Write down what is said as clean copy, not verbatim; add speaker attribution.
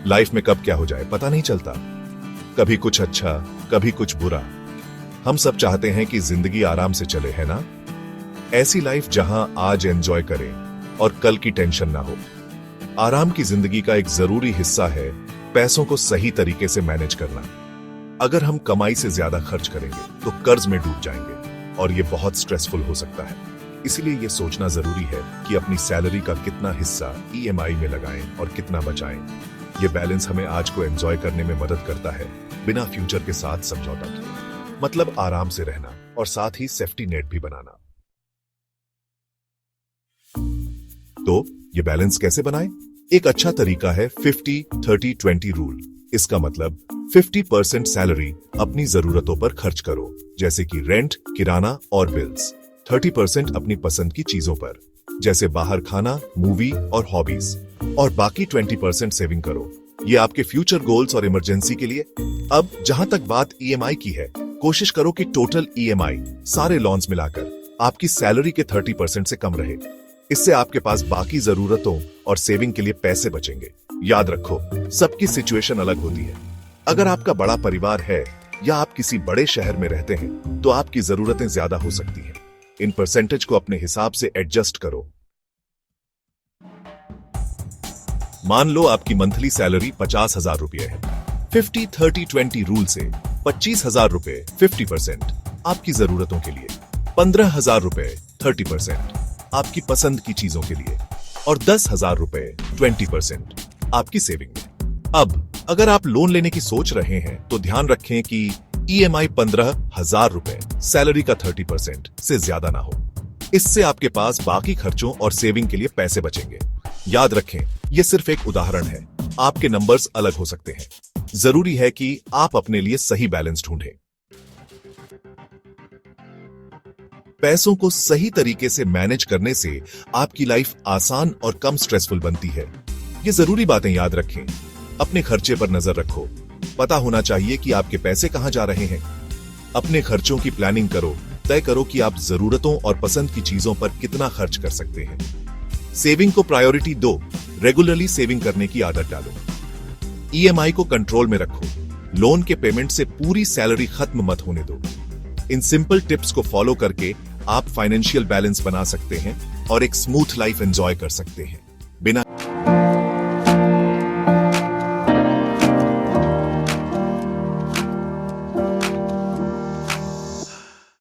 Speaker 1: Life में कब क्या हो जाए पता नहीं चलता, कभी कुछ अच्छा, कभी कुछ बुरा। हम सब चाहते हैं कि जिंदगी आराम से चले, है ना? ऐसी लाइफ जहां आज एंजॉय करें और कल की टेंशन ना हो। आराम की जिंदगी का एक जरूरी हिस्सा है पैसों को सही तरीके से मैनेज करना। अगर हम कमाई से ज्यादा खर्च करेंगे तो कर्ज में डूब जाएंगे और ये बहुत स्ट्रेसफुल हो सकता है। इसीलिए ये सोचना जरूरी है कि अपनी सैलरी का कितना हिस्सा ईएमआई में लगाएं और कितना बचाएं। ये बैलेंस हमें आज को एंजॉय करने में मदद करता है, बिना फ्यूचर के साथ समझौता किए। मतलब आराम से रहना और साथ ही सेफ्टी नेट भी बनाना। तो ये बैलेंस कैसे बनाएं? एक अच्छा तरीका है 50-30-20 रूल। इसका मतलब 50% सैलरी अपनी जरूरतों पर खर्च करो, जैसे कि रेंट, किराना और बिल्स। 30% अपनी पसंद की चीजों पर, जैसे बाहर खाना, मूवी और हॉबीज। और बाकी 20% सेविंग करो, ये आपके फ्यूचर गोल्स और इमरजेंसी के लिए। अब जहां तक बात ईएमआई की है, कोशिश करो कि टोटल ईएमआई सारे लोन्स मिलाकर आपकी सैलरी के 30% से कम रहे। इससे आपके पास बाकी जरूरतों और सेविंग के लिए पैसे बचेंगे। याद रखो, सबकी सिचुएशन अलग होती है। अगर आपका बड़ा परिवार है या आप किसी बड़े शहर में रहते हैं तो आपकी जरूरतें ज्यादा हो सकती हैं। इन परसेंटेज को अपने हिसाब से एडजस्ट करो। मान लो आपकी मंथली सैलरी 50,000 रुपये है। 50-30-20 रूल से 25,000 रुपये 50% आपकी जरूरतों के लिए, 15,000 रुपये 30% आपकी पसंद की चीजों के लिए और 10,000 रुपये 20% आपकी सेविंग में। अब अगर आप लोन लेने की सोच रहे हैं तो ध्यान रखें कि ईएमआई 15,000 रुपये सैलरी का 30% से ज्यादा ना हो। इससे आपके पास बाकी खर्चों और सेविंग के लिए पैसे बचेंगे। याद रखें, यह सिर्फ एक उदाहरण है, आपके नंबर्स अलग हो सकते हैं। जरूरी है कि आप अपने लिए सही बैलेंस ढूंढें। पैसों को सही तरीके से मैनेज करने से आपकी लाइफ आसान और कम स्ट्रेसफुल बनती है। ये जरूरी बातें याद रखें। अपने खर्चे पर नजर रखो, पता होना चाहिए कि आपके पैसे कहां जा रहे हैं। अपने खर्चों की प्लानिंग करो, तय करो कि आप जरूरतों और पसंद की चीजों पर कितना खर्च कर सकते हैं। सेविंग को प्रायोरिटी दो, रेगुलरली सेविंग करने की आदत डालो। ईएमआई को कंट्रोल में रखो, लोन के पेमेंट से पूरी सैलरी खत्म मत होने दो। इन सिंपल टिप्स को फॉलो करके आप फाइनेंशियल बैलेंस बना सकते हैं और एक स्मूथ लाइफ एंजॉय कर सकते हैं।